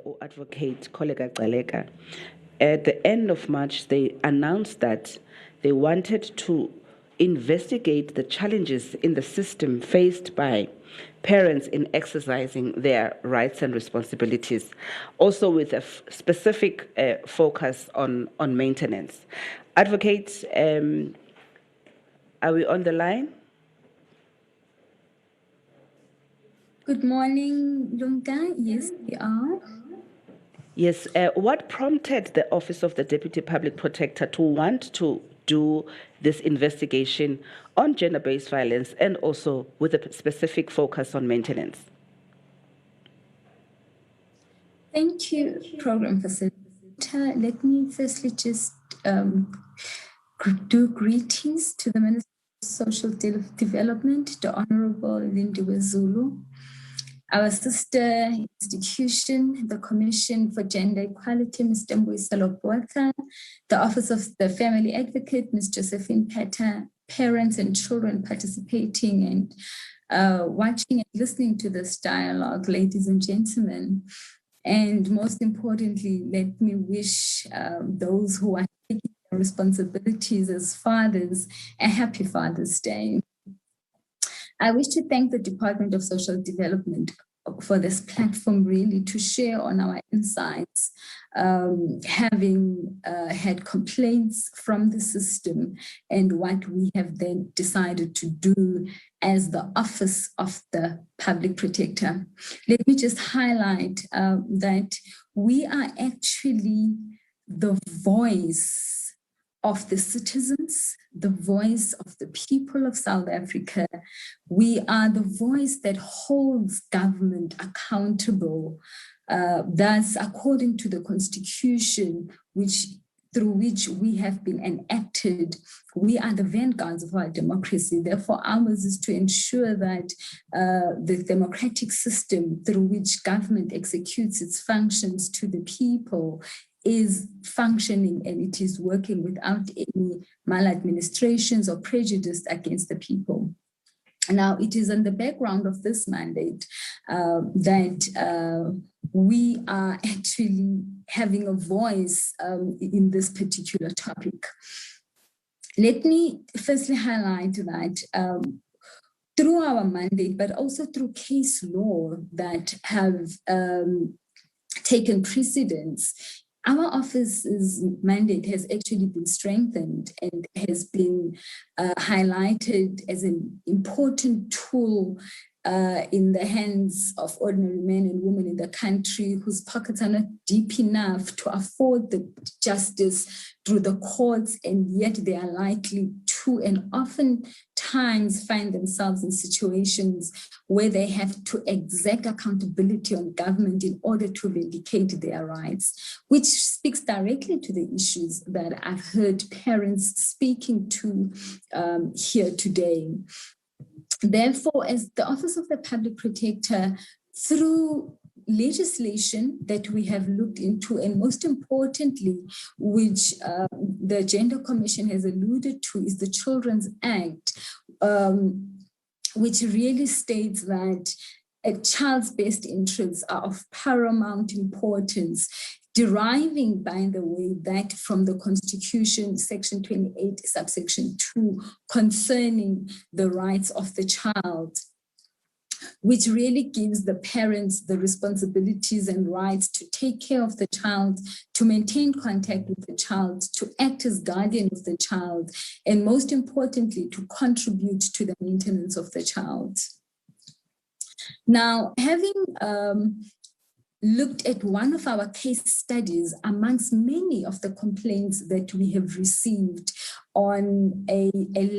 or advocate Kollega Gcaleka, at the end of March, they announced that they wanted to investigate the challenges in the system faced by parents in exercising their rights and responsibilities, also with a specific focus on maintenance. Advocates, are we on the line? Good morning, Lunka. Yes, we are. Yes. What prompted the Office of the Deputy Public Protector to want to do this investigation on gender-based violence and also with a specific focus on maintenance? Thank you, Program Facilitator. Let me firstly just do greetings to the Minister of Social Development, the Honorable Lindiwe Zulu, our sister institution, the Commission for Gender Equality, Mr. Mbuyiselo Botha, the Office of the Family Advocate, Ms. Josephine Peta, parents and children participating and watching and listening to this dialogue, ladies and gentlemen. And most importantly, let me wish those who are taking their responsibilities as fathers a happy Father's Day. I wish to thank the Department of Social Development for this platform really to share on our insights, having had complaints from the system and what we have then decided to do as the Office of the Public Protector. Let me just highlight that we are actually the voice of the citizens, the voice of the people of South Africa. We are the voice that holds government accountable. Thus, according to the Constitution, through which we have been enacted, we are the vanguards of our democracy. Therefore, ours is to ensure that the democratic system through which government executes its functions to the people is functioning and it is working without any maladministrations or prejudice against the people. Now, it is on the background of this mandate that we are actually having a voice in this particular topic. Let me firstly highlight that through our mandate, but also through case law that have taken precedence, our office's mandate has actually been strengthened and has been highlighted as an important tool in the hands of ordinary men and women in the country whose pockets are not deep enough to afford the justice through the courts, and yet they are likely to and oftentimes find themselves in situations where they have to exact accountability on government in order to vindicate their rights, which speaks directly to the issues that I've heard parents speaking to here today. Therefore, as the Office of the Public Protector, through legislation that we have looked into, and most importantly, which the Gender Commission has alluded to, is the Children's Act, which really states that a child's best interests are of paramount importance, deriving, by the way, that from the Constitution, Section 28, Subsection 2, concerning the rights of the child, which really gives the parents the responsibilities and rights to take care of the child, to maintain contact with the child, to act as guardian of the child, and most importantly, to contribute to the maintenance of the child. Now, having looked at one of our case studies amongst many of the complaints that we have received on a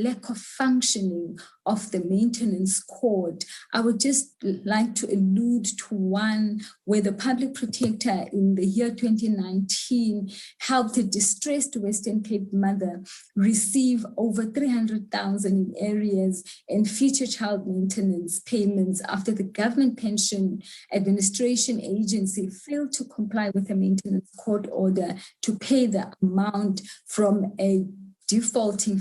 lack of functioning of the maintenance court, I would just like to allude to one where the Public Protector in the year 2019 helped a distressed Western Cape mother receive over 300,000 in arrears and future child maintenance payments after the Government Pension Administration Agency failed to comply with a maintenance court order to pay the amount from a defaulting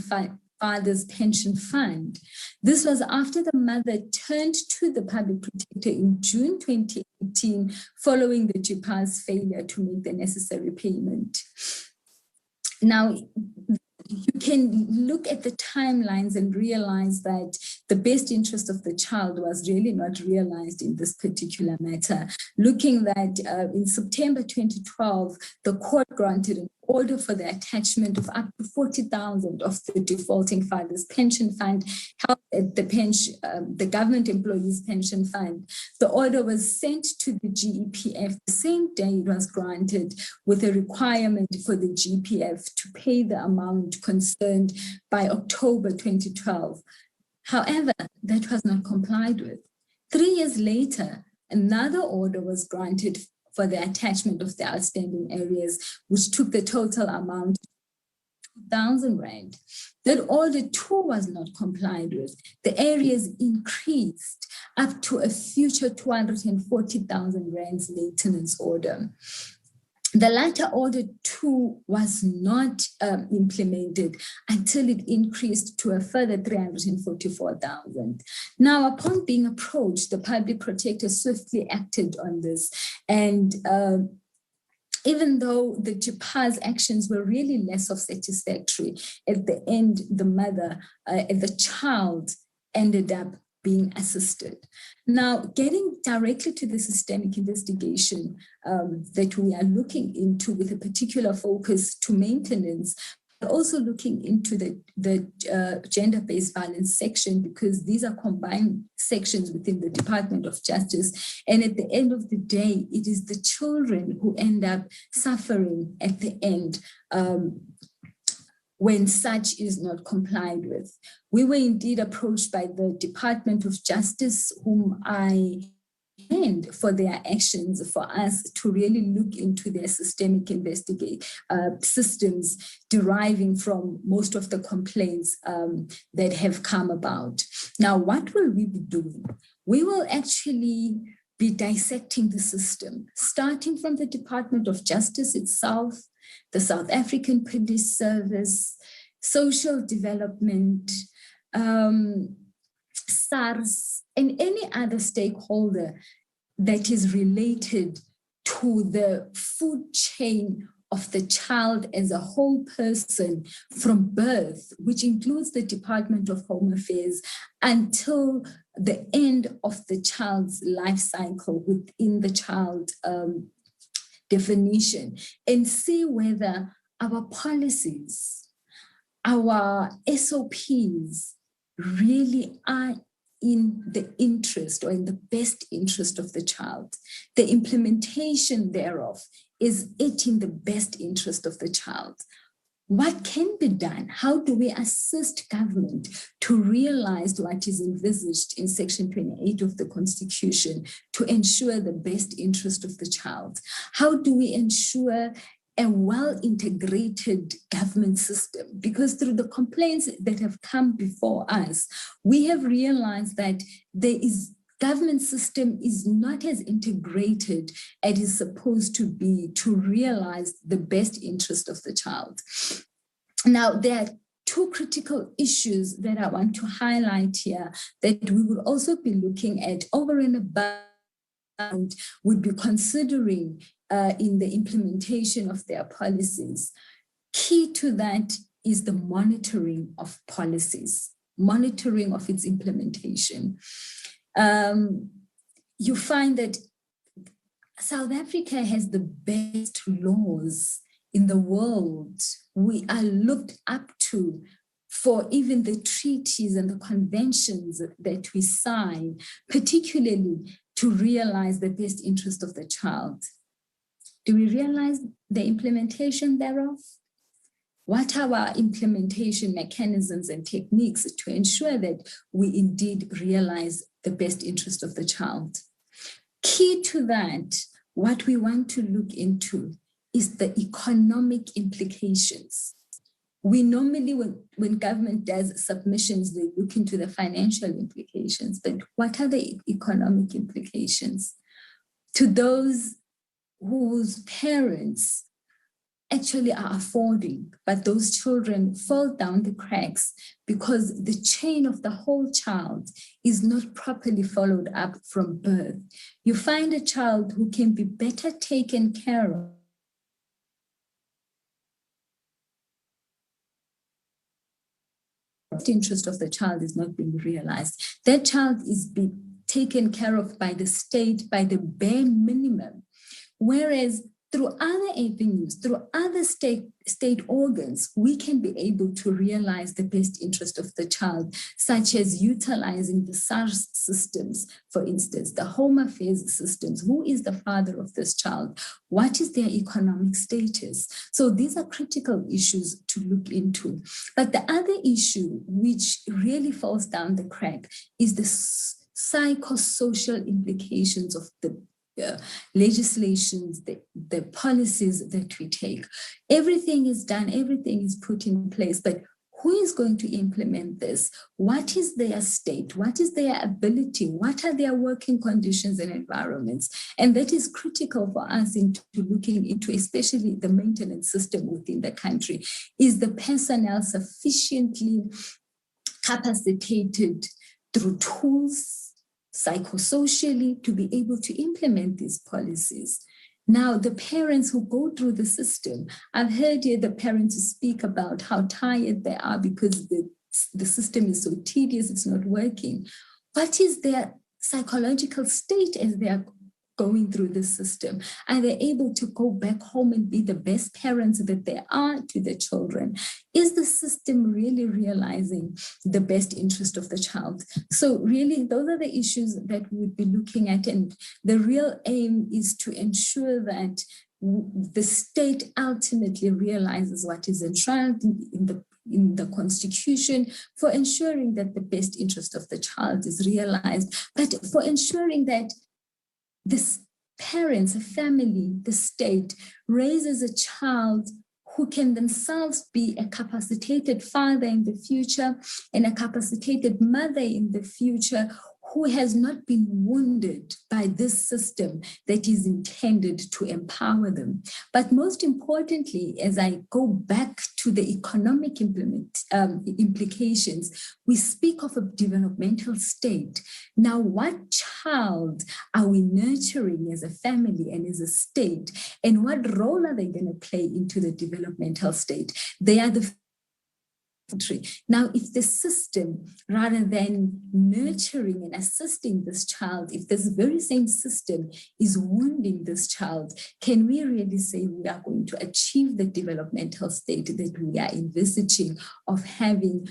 father's pension fund. This was after the mother turned to the public protector in June 2018, following the JPA's failure to make the necessary payment. Now, you can look at the timelines and realize that the best interest of the child was really not realized in this particular matter. Looking that in September 2012, the court granted an order for the attachment of up to 40,000 of the defaulting father's pension fund held at the government employees pension fund. The order was sent to the GEPF the same day it was granted, with a requirement for the GEPF to pay the amount concerned by October 2012. However, that was not complied with. 3 years later, another order was granted for the attachment of the outstanding areas, which took the total amount to 2,000 rand. That order too was not complied with. The areas increased up to a future 240,000 rands maintenance order. The latter order too was not implemented until it increased to a further 344,000. Now, upon being approached, the public protector swiftly acted on this. And even though the JPA's actions were really less of satisfactory, at the end, the mother, the child ended up being assisted. Now, getting directly to the systemic investigation that we are looking into with a particular focus to maintenance, but also looking into the gender-based violence section, because these are combined sections within the Department of Justice. And at the end of the day, it is the children who end up suffering at the end when such is not complied with. We were indeed approached by the Department of Justice, whom I commend for their actions, for us to really look into their systemic systems deriving from most of the complaints that have come about. Now, what will we be doing? We will actually be dissecting the system, starting from the Department of Justice itself, the South African Police Service, Social Development, SARS, and any other stakeholder that is related to the food chain of the child as a whole person from birth, which includes the Department of Home Affairs, until the end of the child's life cycle within the child definition, and see whether our policies, our SOPs really are in the interest or in the best interest of the child. The implementation thereof, is it in the best interest of the child? What can be done? How do we assist government to realize what is envisaged in Section 28 of the Constitution to ensure the best interest of the child? How do we ensure a well-integrated government system? Because through the complaints that have come before us, we have realized that government system is not as integrated as it is supposed to be to realize the best interest of the child. Now, there are two critical issues that I want to highlight here that we will also be looking at over and above, and would be considering in the implementation of their policies. Key to that is the monitoring of policies, monitoring of its implementation. You find that South Africa has the best laws in the world. We are looked up to for even the treaties and the conventions that we sign, particularly to realize the best interest of the child. Do we realize the implementation thereof? What are our implementation mechanisms and techniques to ensure that we indeed realize the best interest of the child? Key to that, what we want to look into is the economic implications. We normally, when government does submissions, they look into the financial implications, but what are the economic implications? To those whose parents actually are affording, but those children fall down the cracks because the chain of the whole child is not properly followed up from birth. You find a child who can be better taken care of. The interest of the child is not being realized. That child is being taken care of by the state, by the bare minimum. Whereas through other avenues, through other state organs, we can be able to realize the best interest of the child, such as utilizing the SARS systems, for instance, the Home Affairs systems. Who is the father of this child? What is their economic status? So these are critical issues to look into. But the other issue, which really falls down the crack, is the psychosocial implications of the legislations, the policies that we take. Everything is done, everything is put in place, but who is going to implement this? What is their state? What is their ability? What are their working conditions and environments? And that is critical for us into looking into, especially the maintenance system within the country. Is the personnel sufficiently capacitated through tools, psychosocially, to be able to implement these policies? Now, the parents who go through the system, I've heard here the parents speak about how tired they are because the system is so tedious, it's not working. What is their psychological state as they are going through the system? Are they able to go back home and be the best parents that they are to the children? Is the system really realizing the best interest of the child? So really, those are the issues that we would be looking at. And the real aim is to ensure that the state ultimately realizes what is enshrined in the Constitution, for ensuring that the best interest of the child is realized, but for ensuring that this parents, a family, the state raises a child who can themselves be a capacitated father in the future and a capacitated mother in the future, who has not been wounded by this system that is intended to empower them. But most importantly, as I go back to the economic implications, we speak of a developmental state. Now, what child are we nurturing as a family and as a state? And what role are they going to play into the developmental state? They are the country. Now, if the system, rather than nurturing and assisting this child, if this very same system is wounding this child, can we really say we are going to achieve the developmental state that we are envisaging of having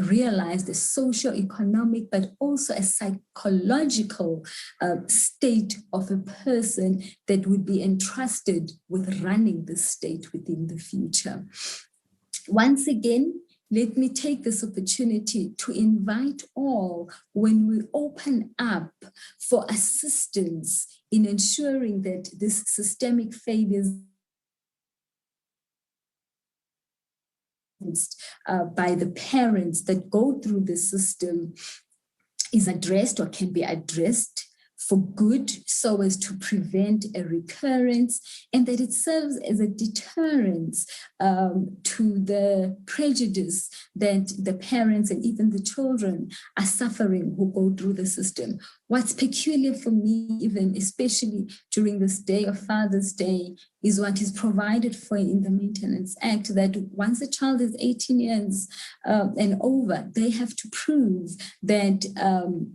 realized a socio-economic, but also a psychological state of a person that would be entrusted with running the state within the future? Once again, let me take this opportunity to invite all, when we open up for assistance in ensuring that this systemic failures by the parents that go through the system is addressed or can be addressed for good, so as to prevent a recurrence, and that it serves as a deterrence to the prejudice that the parents and even the children are suffering who go through the system. What's peculiar for me, even especially during this day of Father's Day, is what is provided for in the Maintenance Act, that once a child is 18 years and over, they have to prove that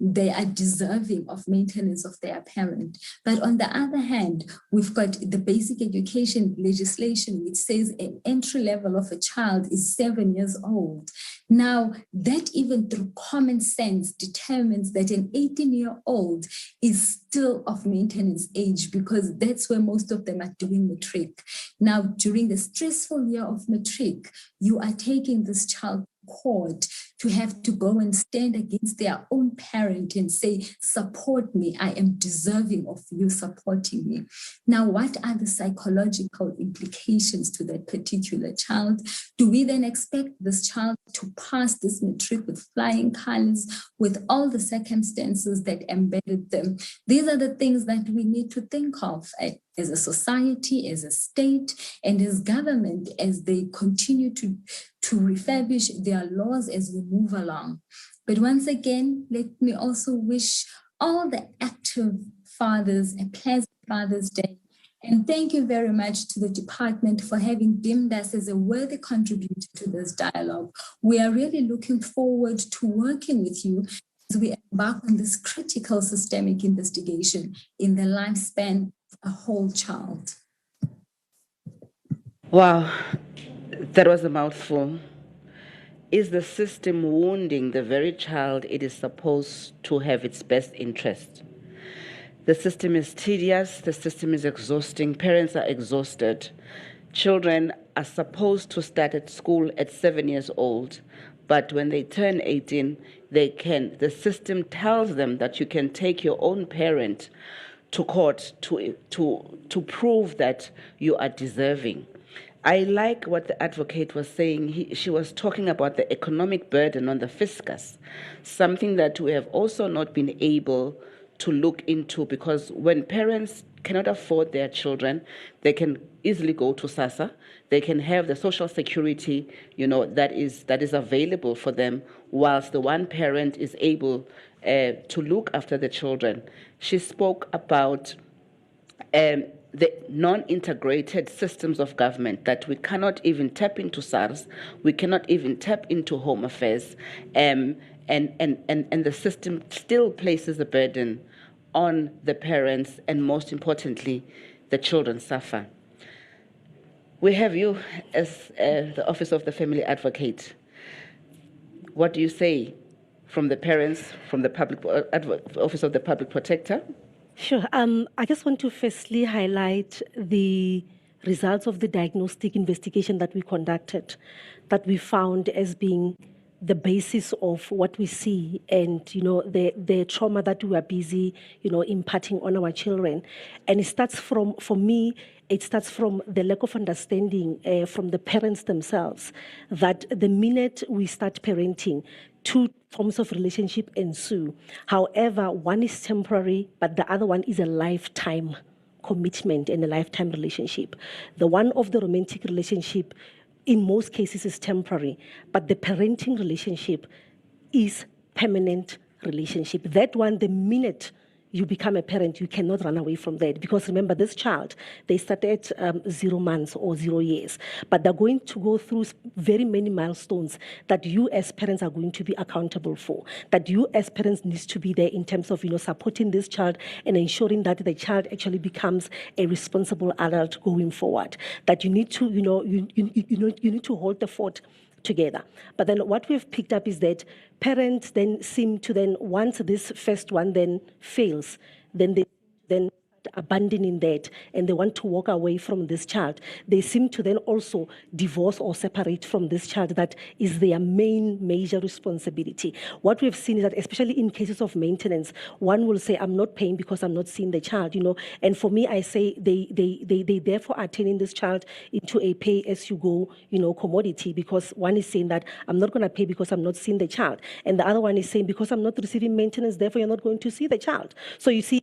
they are deserving of maintenance of their parent. But on the other hand, we've got the basic education legislation, which says an entry level of a child is 7 years old. Now, that even through common sense determines that an 18-year-old is still of maintenance age, because that's where most of them are doing matric. Now, during the stressful year of matric, you are taking this child to court to have to go and stand against their own own parent and say, support me, I am deserving of you supporting me. Now, what are the psychological implications to that particular child? Do we then expect this child to pass this matric with flying colors, with all the circumstances that embedded them? These are the things that we need to think of as a society, as a state, and as government, as they continue to refurbish their laws as we move along. But once again, let me also wish all the active fathers a pleasant Father's Day. And thank you very much to the department for having deemed us as a worthy contributor to this dialogue. We are really looking forward to working with you as we embark on this critical systemic investigation in the lifespan of a whole child. Wow, that was a mouthful. Is the system wounding the very child it is supposed to have its best interest? The system is tedious, the system is exhausting, parents are exhausted. Children are supposed to start at school at 7 years old, but when they turn 18, the system tells them that you can take your own parent to court to prove that you are deserving. I like what the advocate was saying. She was talking about the economic burden on the fiscus, something that we have also not been able to look into, because when parents cannot afford their children, they can easily go to SASSA. They can have the social security, that is available for them, whilst the one parent is able to look after the children. She spoke about the non-integrated systems of government, that we cannot even tap into SARS, we cannot even tap into Home Affairs, and the system still places a burden on the parents, and most importantly, the children suffer. We have you as the Office of the Family Advocate. What do you say from the parents, from the Office of the Public Protector? Sure. I just want to firstly highlight the results of the diagnostic investigation that we conducted, that we found as being the basis of what we see, and the trauma that we are busy imparting on our children. And it starts from, for me, it starts from the lack of understanding from the parents themselves, that the minute we start parenting, two forms of relationship ensue. However, one is temporary, but the other one is a lifetime commitment and a lifetime relationship. The one of the romantic relationship, in most cases, is temporary, but the parenting relationship is permanent relationship. That one, the minute you become a parent, you cannot run away from that. Because remember, this child, they start at 0 months or 0 years, but they're going to go through very many milestones that you as parents are going to be accountable for, that you as parents needs to be there in terms of, supporting this child and ensuring that the child actually becomes a responsible adult going forward, that you need to, you need to hold the fort together. But then what we've picked up is that parents then seem to then, once this first one then fails, then they then abandoning that, and they want to walk away from this child. They seem to then also divorce or separate from this child. That is their major responsibility. What we've seen is that, especially in cases of maintenance, one will say, I'm not paying because I'm not seeing the child, And for me, I say they therefore are turning this child into a pay-as-you-go, commodity, because one is saying that I'm not going to pay because I'm not seeing the child. And the other one is saying, because I'm not receiving maintenance, therefore you're not going to see the child. So you see,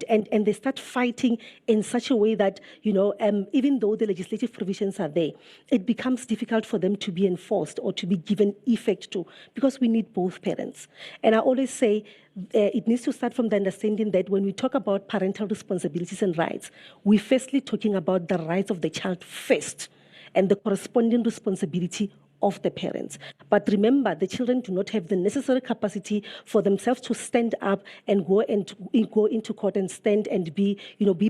and they start fighting in such a way that, even though the legislative provisions are there, it becomes difficult for them to be enforced or to be given effect to, because we need both parents. And I always say it needs to start from the understanding that when we talk about parental responsibilities and rights, we're firstly talking about the rights of the child first and the corresponding responsibility of the parents. But remember, the children do not have the necessary capacity for themselves to stand up and go into court and stand and be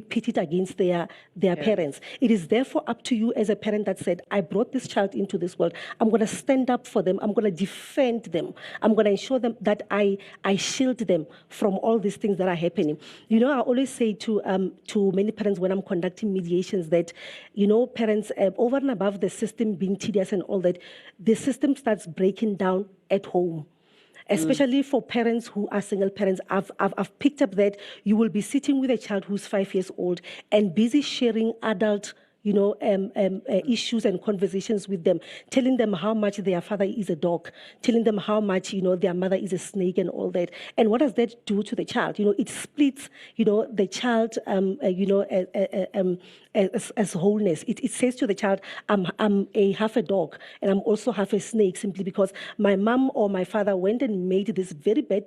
pitted against their parents. It is therefore up to you as a parent that said, I brought this child into this world. I'm going to stand up for them. I'm going to defend them. I'm going to ensure them that I shield them from all these things that are happening. I always say to many parents when I'm conducting mediations that, parents, over and above the system being tedious and all that, the system starts breaking down at home. especially for parents who are single parents. I've picked up that you will be sitting with a child who's 5 years old and busy sharing adult issues and conversations with them, telling them how much their father is a dog, telling them how much, their mother is a snake and all that. And what does that do to the child? It splits, the child, as wholeness. It says to the child, I'm a half a dog and I'm also half a snake, simply because my mom or my father went and made this very bad,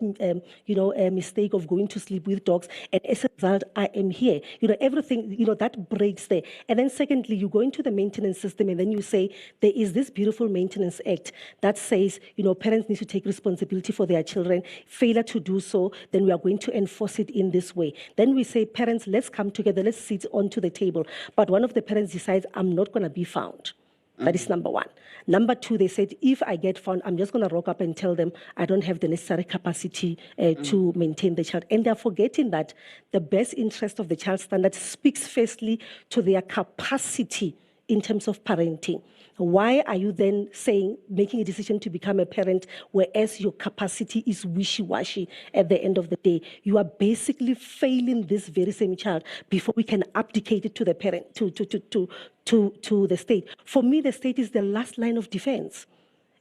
mistake of going to sleep with dogs. And as a result, I am here. Everything, that breaks there. And then secondly, you go into the maintenance system and then you say, there is this beautiful maintenance act that says, parents need to take responsibility for their children. Failure to do so, then we are going to enforce it in this way. Then we say, parents, let's come together, let's sit onto the table. But one of the parents decides, I'm not going to be found. That is number one. Number two, they said, if I get found, I'm just going to rock up and tell them I don't have the necessary capacity to maintain the child. And they're forgetting that the best interest of the child standard speaks firstly to their capacity in terms of parenting. Why are you then making a decision to become a parent, whereas your capacity is wishy-washy at the end of the day? You are basically failing this very same child before we can abdicate it to the parent, to the state. For me, the state is the last line of defense.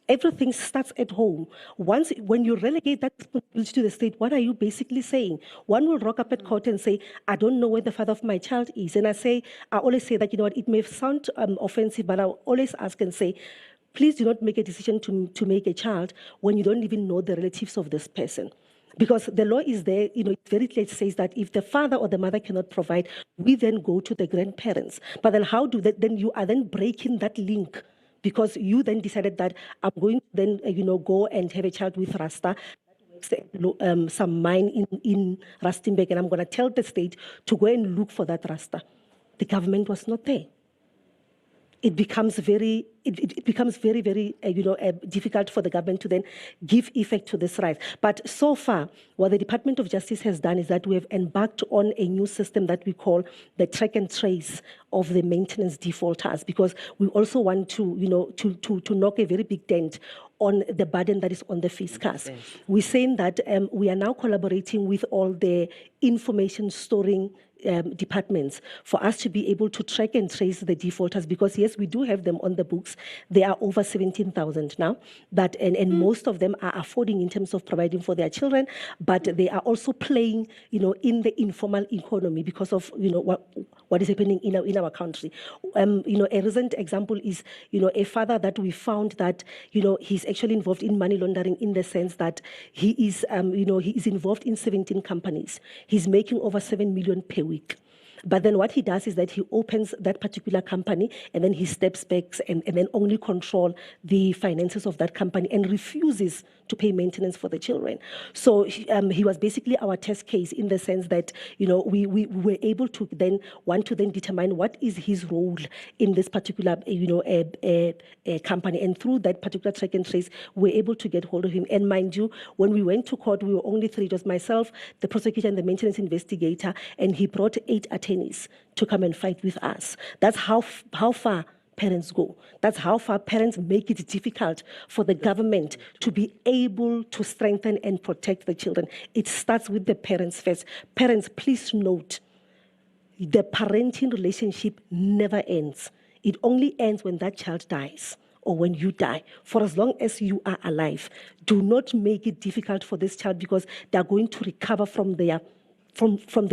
Everything starts at home. When you relegate that responsibility to the state, what are you basically saying? One will rock up at court and say, I don't know where the father of my child is. And I always say that, it may sound offensive, but I always ask and say, please do not make a decision to make a child when you don't even know the relatives of this person. Because the law is there, it very clearly says that if the father or the mother cannot provide, we then go to the grandparents. But then how do that? Then you are then breaking that link. Because you then decided that I'm going to then, go and have a child with Rasta, some mine in Rustenburg, and I'm going to tell the state to go and look for that Rasta. The government was not there. It becomes very, very, difficult for the government to then give effect to this right. But so far, what the Department of Justice has done is that we have embarked on a new system that we call the track and trace of the maintenance defaulters, because we also want to, to knock a very big dent on the burden that is on the fiscus. Yes. We're saying that we are now collaborating with all the information storing departments for us to be able to track and trace the defaulters, because yes, we do have them on the books. There are over 17,000 now, and most of them are affording in terms of providing for their children, but they are also playing, in the informal economy because of, what is happening in our country. A recent example is, a father that we found that, he's actually involved in money laundering, in the sense that he is, he is involved in 17 companies. He's making over 7 million per week. But then what he does is that he opens that particular company and then he steps back and then only control the finances of that company and refuses to pay maintenance for the children. So he was basically our test case, in the sense that, we were able to then determine what is his role in this particular, company. And through that particular track and trace, we were able to get hold of him. And mind you, when we went to court, we were only three. It was myself, the prosecutor, and the maintenance investigator, and he brought 8 attorneys to come and fight with us. That's how far parents go. That's how far parents make it difficult for the government to be able to strengthen and protect the children. It starts with the parents first. Parents, please note, the parenting relationship never ends. It only ends when that child dies or when you die. For as long as you are alive, do not make it difficult for this child, because they are going to recover from their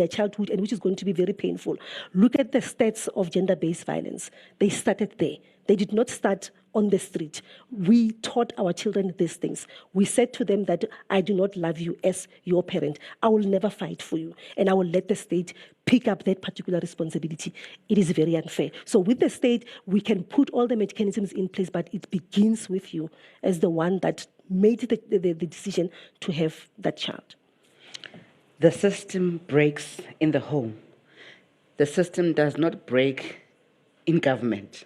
childhood, and which is going to be very painful. Look at the stats of gender-based violence. They started there. They did not start on the street. We taught our children these things. We said to them that I do not love you as your parent. I will never fight for you, and I will let the state pick up that particular responsibility. It is very unfair. So with the state, we can put all the mechanisms in place, but it begins with you as the one that made the decision to have that child. The system breaks in the home. The system does not break in government.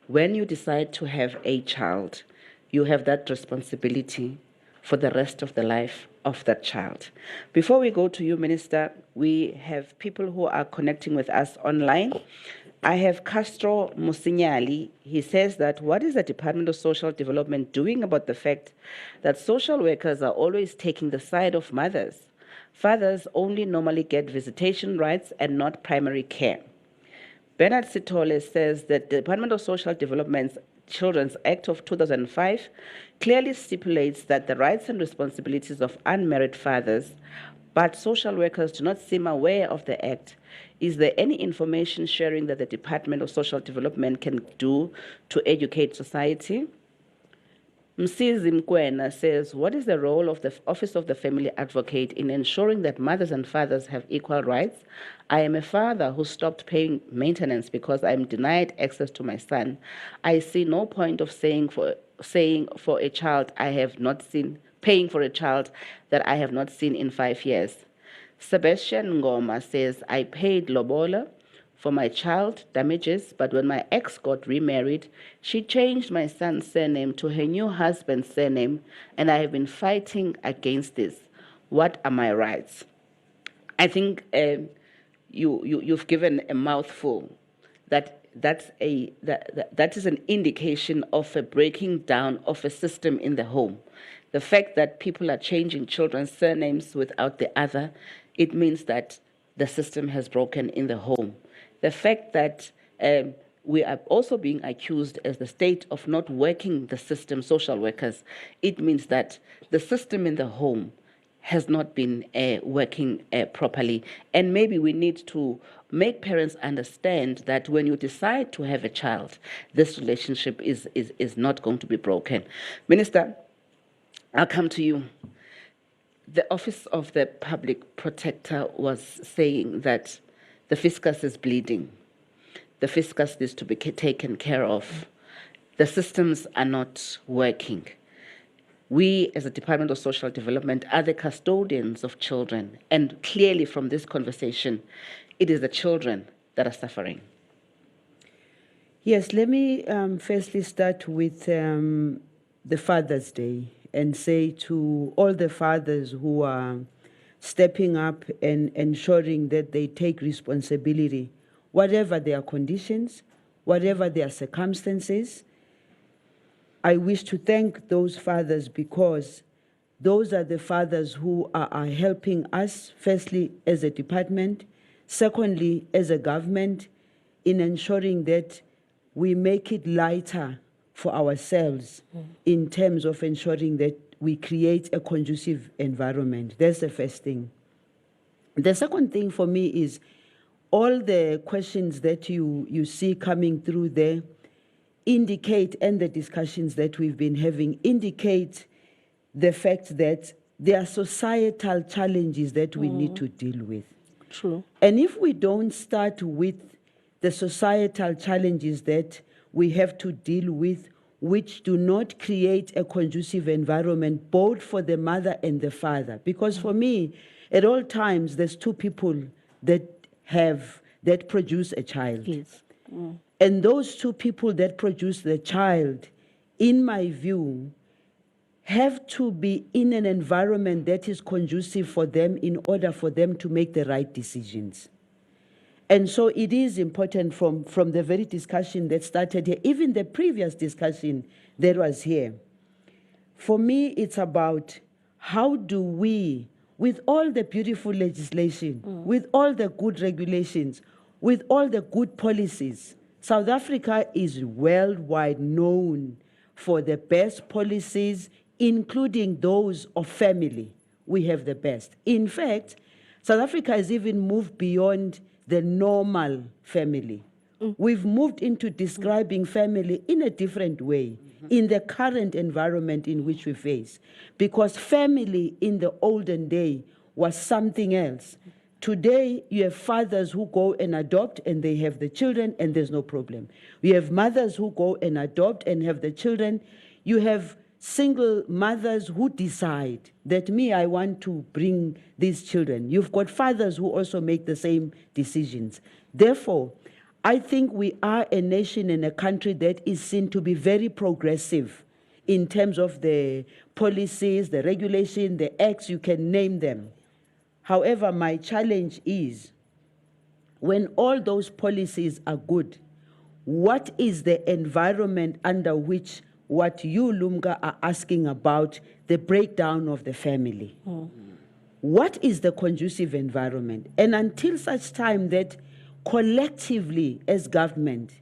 When you decide to have a child, you have that responsibility for the rest of the life of that child. Before we go to you, Minister, we have people who are connecting with us online. I have Castro Musinyali. He says that what is the Department of Social Development doing about the fact that social workers are always taking the side of mothers? Fathers only normally get visitation rights and not primary care. Bernard Sitole says that the Department of Social Development's Children's Act of 2005 clearly stipulates that the rights and responsibilities of unmarried fathers, but social workers do not seem aware of the Act. Is there any information sharing that the Department of Social Development can do to educate society? Msizi Mkwena says, what is the role of the Office of the Family Advocate in ensuring that mothers and fathers have equal rights? I am a father who stopped paying maintenance because I am denied access to my son. I see no point of paying for a child I have not seen that I have not seen in 5 years. Sebastian Ngoma says, I paid lobola for my child damages, but when my ex got remarried, she changed my son's surname to her new husband's surname, and I have been fighting against this. What are my rights? I think you've given a mouthful. That is an indication of a breaking down of a system in the home. The fact that people are changing children's surnames without the other, it means that the system has broken in the home. The fact that we are also being accused as the state of not working the system, social workers, it means that the system in the home has not been working properly. And maybe we need to make parents understand that when you decide to have a child, this relationship is not going to be broken. Minister, I'll come to you. The Office of the Public Protector was saying that the fiscus is bleeding. The fiscus needs to be taken care of. The systems are not working. We, as a Department of Social Development, are the custodians of children. And clearly from this conversation, it is the children that are suffering. Yes, let me firstly start with the Father's Day and say to all the fathers who are stepping up and ensuring that they take responsibility, whatever their conditions, whatever their circumstances. I wish to thank those fathers because those are the fathers who are helping us, firstly, as a department, secondly, as a government, in ensuring that we make it lighter for ourselves in terms of ensuring that we create a conducive environment. That's the first thing. The second thing for me is all the questions that you see coming through there indicate, and the discussions that we've been having indicate the fact that there are societal challenges that we need to deal with. True. And if we don't start with the societal challenges that we have to deal with, which do not create a conducive environment both for the mother and the father, because for me, at all times, there's two people that produce a child. Yes. And those two people that produce the child, in my view, have to be in an environment that is conducive for them in order for them to make the right decisions. And so it is important from the very discussion that started here, even the previous discussion that was here. For me, it's about how do we, with all the beautiful legislation, with all the good regulations, with all the good policies, South Africa is worldwide known for the best policies, including those of family. We have the best. In fact, South Africa has even moved beyond the normal family. We've moved into describing family in a different way in the current environment in which we face. Because family in the olden day was something else. Today, you have fathers who go and adopt and they have the children and there's no problem. You have mothers who go and adopt and have the children. You have single mothers who decide that I want to bring these children. You've got fathers who also make the same decisions. Therefore, I think we are a nation and a country that is seen to be very progressive in terms of the policies, the regulation, the acts, you can name them. However, my challenge is when all those policies are good, what is the environment under which what you, Lumga, are asking about, the breakdown of the family? What is the conducive environment? And until such time that collectively as government,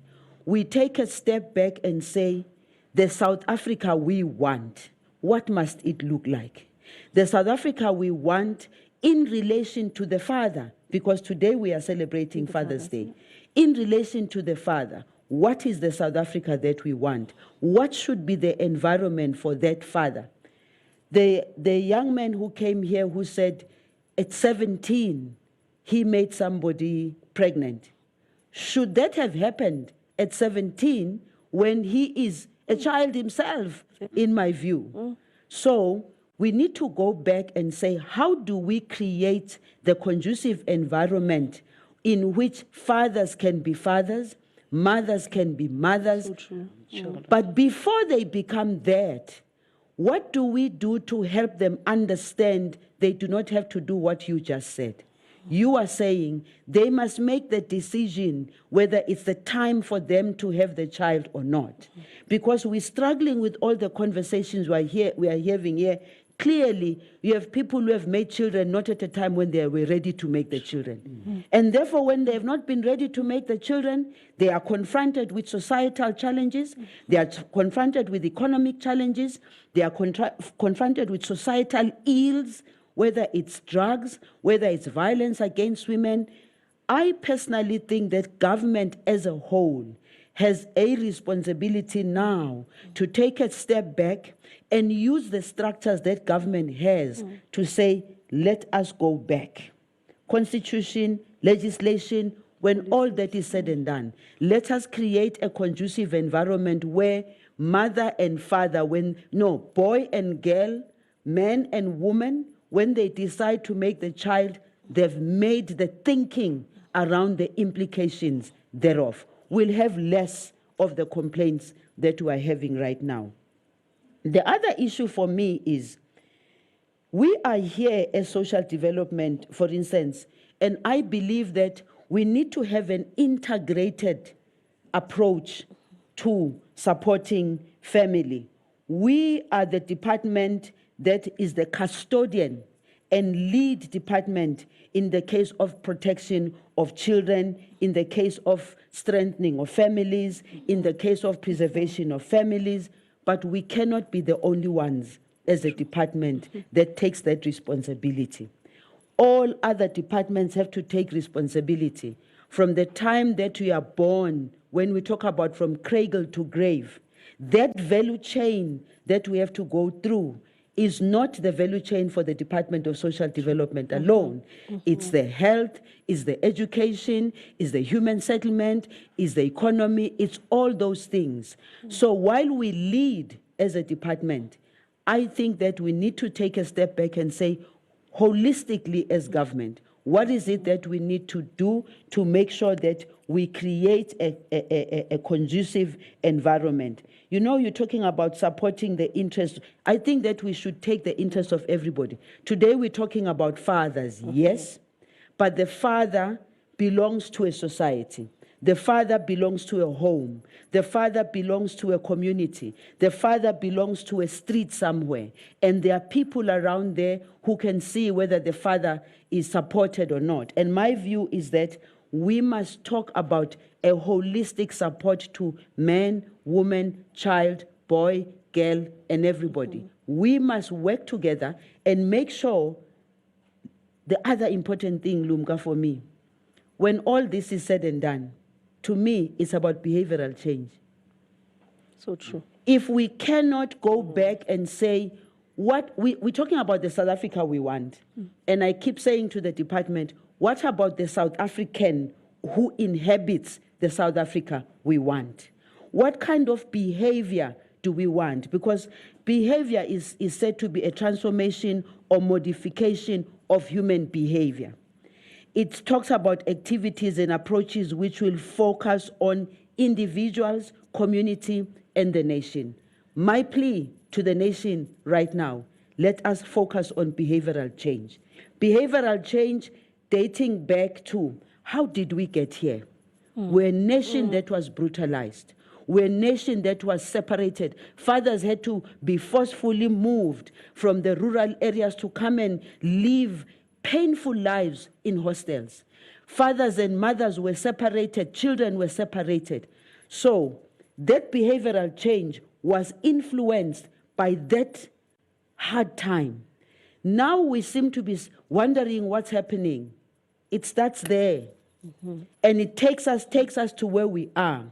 we take a step back and say, the South Africa we want, what must it look like? The South Africa we want in relation to the father, because today we are celebrating Father's Day. In relation to the father, what is the South Africa that we want? What should be the environment for that father? The young man who came here who said at 17, he made somebody pregnant. Should that have happened at 17 when he is a child himself, in my view? So we need to go back and say, how do we create the conducive environment in which fathers can be fathers, mothers can be mothers? So true. But before they become that, what do we do to help them understand they do not have to do what you just said? You are saying they must make the decision whether it's the time for them to have the child or not. Because we're struggling with all the conversations we are having here. Clearly, you have people who have made children not at a time when they were ready to make the children. And therefore, when they have not been ready to make the children, they are confronted with societal challenges, they are confronted with economic challenges, they are confronted with societal ills, whether it's drugs, whether it's violence against women. I personally think that government as a whole has a responsibility now to take a step back and use the structures that government has to say, let us go back. Constitution, legislation, when all that is said and done, let us create a conducive environment where mother and father, boy and girl, man and woman, when they decide to make the child, they've made the thinking around the implications thereof. We'll have less of the complaints that we are having right now. The other issue for me is, we are here as social development, for instance, and I believe that we need to have an integrated approach to supporting family. We are the department that is the custodian and lead department in the case of protection of children, in the case of strengthening of families, in the case of preservation of families, but we cannot be the only ones as a department that takes that responsibility. All other departments have to take responsibility. From the time that we are born, when we talk about from cradle to grave, that value chain that we have to go through is not the value chain for the Department of Social Development alone. It's the health, it's the education, it's the human settlement, it's the economy, it's all those things. So while we lead as a department, I think that we need to take a step back and say, holistically as government, what is it that we need to do to make sure that we create a conducive environment? You know, you're talking about supporting the interest. I think that we should take the interest of everybody. Today we're talking about fathers, yes, but the father belongs to a society. The father belongs to a home. The father belongs to a community. The father belongs to a street somewhere. And there are people around there who can see whether the father is supported or not. And my view is that we must talk about a holistic support to man, woman, child, boy, girl, and everybody. We must work together and make sure. The other important thing, Lumka, for me, when all this is said and done, to me, it's about behavioral change. So true. If we cannot go back and say, what we're talking about the South Africa we want, and I keep saying to the department, what about the South African who inhabits the South Africa we want? What kind of behavior do we want? Because behavior is said to be a transformation or modification of human behavior. It talks about activities and approaches which will focus on individuals, community, and the nation. My plea to the nation right now, let us focus on behavioral change. Behavioral change dating back to how did we get here? We're a nation that was brutalized. We're a nation that was separated. Fathers had to be forcefully moved from the rural areas to come and live painful lives in hostels. Fathers and mothers were separated, children were separated. So that behavioral change was influenced by that hard time. Now we seem to be wondering what's happening. It starts there. And it takes us to where we are.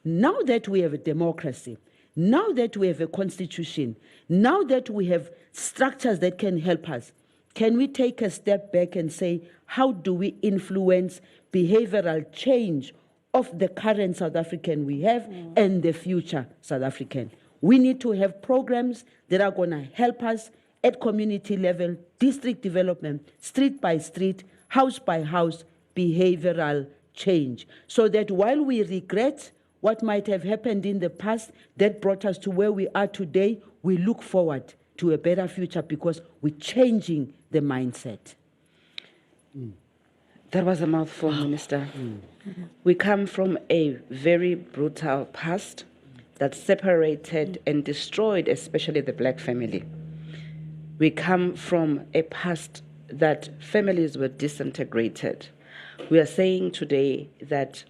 Now that we have a democracy, now that we have a constitution, now that we have structures that can help us, can we take a step back and say, how do we influence behavioral change of the current South African we have and the future South African? We need to have programs that are going to help us at community level, district development, street by street, house by house, behavioral change. So that while we regret what might have happened in the past that brought us to where we are today, we look forward to a better future because we're changing the mindset. That was a mouthful, Minister. We come from a very brutal past that separated and destroyed especially the black family. We come from a past that families were disintegrated. We are saying today that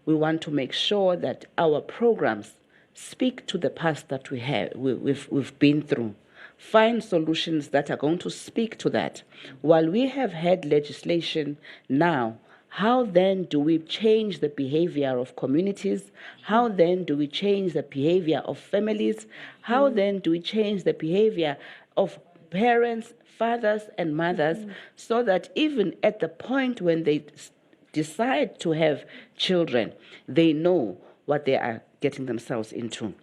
we want to make sure that our programs speak to the past that we've been through. Find solutions that are going to speak to that. While we have had legislation now, how then do we change the behavior of communities? How then do we change the behavior of families? How then do we change the behavior of parents, fathers, and mothers, so that even at the point when they decide to have children, they know what they are getting themselves into?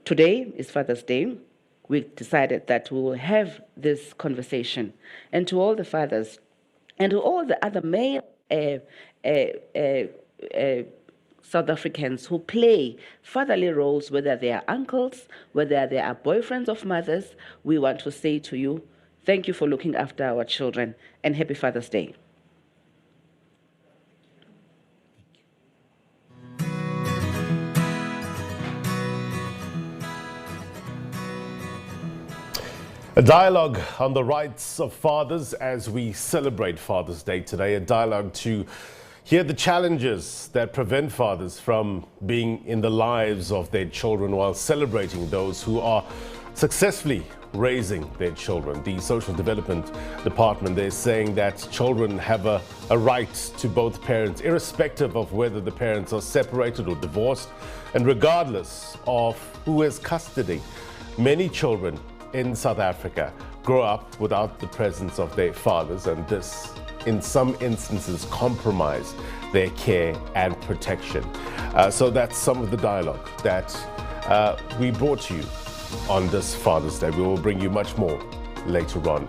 Today is Father's Day. We decided that we will have this conversation. And to all the fathers and to all the other male South Africans who play fatherly roles, whether they are uncles, whether they are boyfriends of mothers, we want to say to you, thank you for looking after our children, and happy Father's Day. A dialogue on the rights of fathers as we celebrate Father's Day today. A dialogue to hear the challenges that prevent fathers from being in the lives of their children while celebrating those who are successfully raising their children. The Social Development Department, they're saying that children have a right to both parents, irrespective of whether the parents are separated or divorced, and regardless of who has custody. Many children in South Africa grow up without the presence of their fathers, and this, in some instances, compromise their care and protection. So that's some of the dialogue that we brought to you on this Father's Day. We will bring you much more later on.